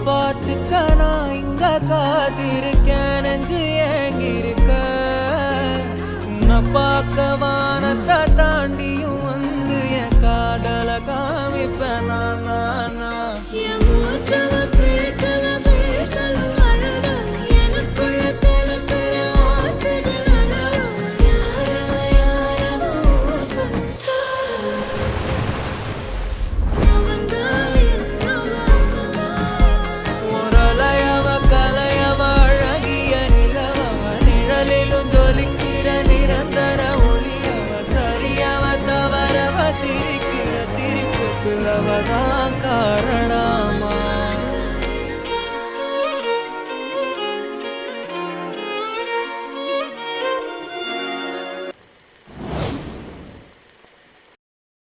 பார்த்துக்க நான் இங்க காத்திருக்கேன் நெஞ்சு ஏங்கிருக்க உன்னை பார்க்க வானத்தை தாண்டியும் வந்து என் காதல காமிப்பேன் நான் சிரிக்கிற சிரிப்புக்கு அவதான்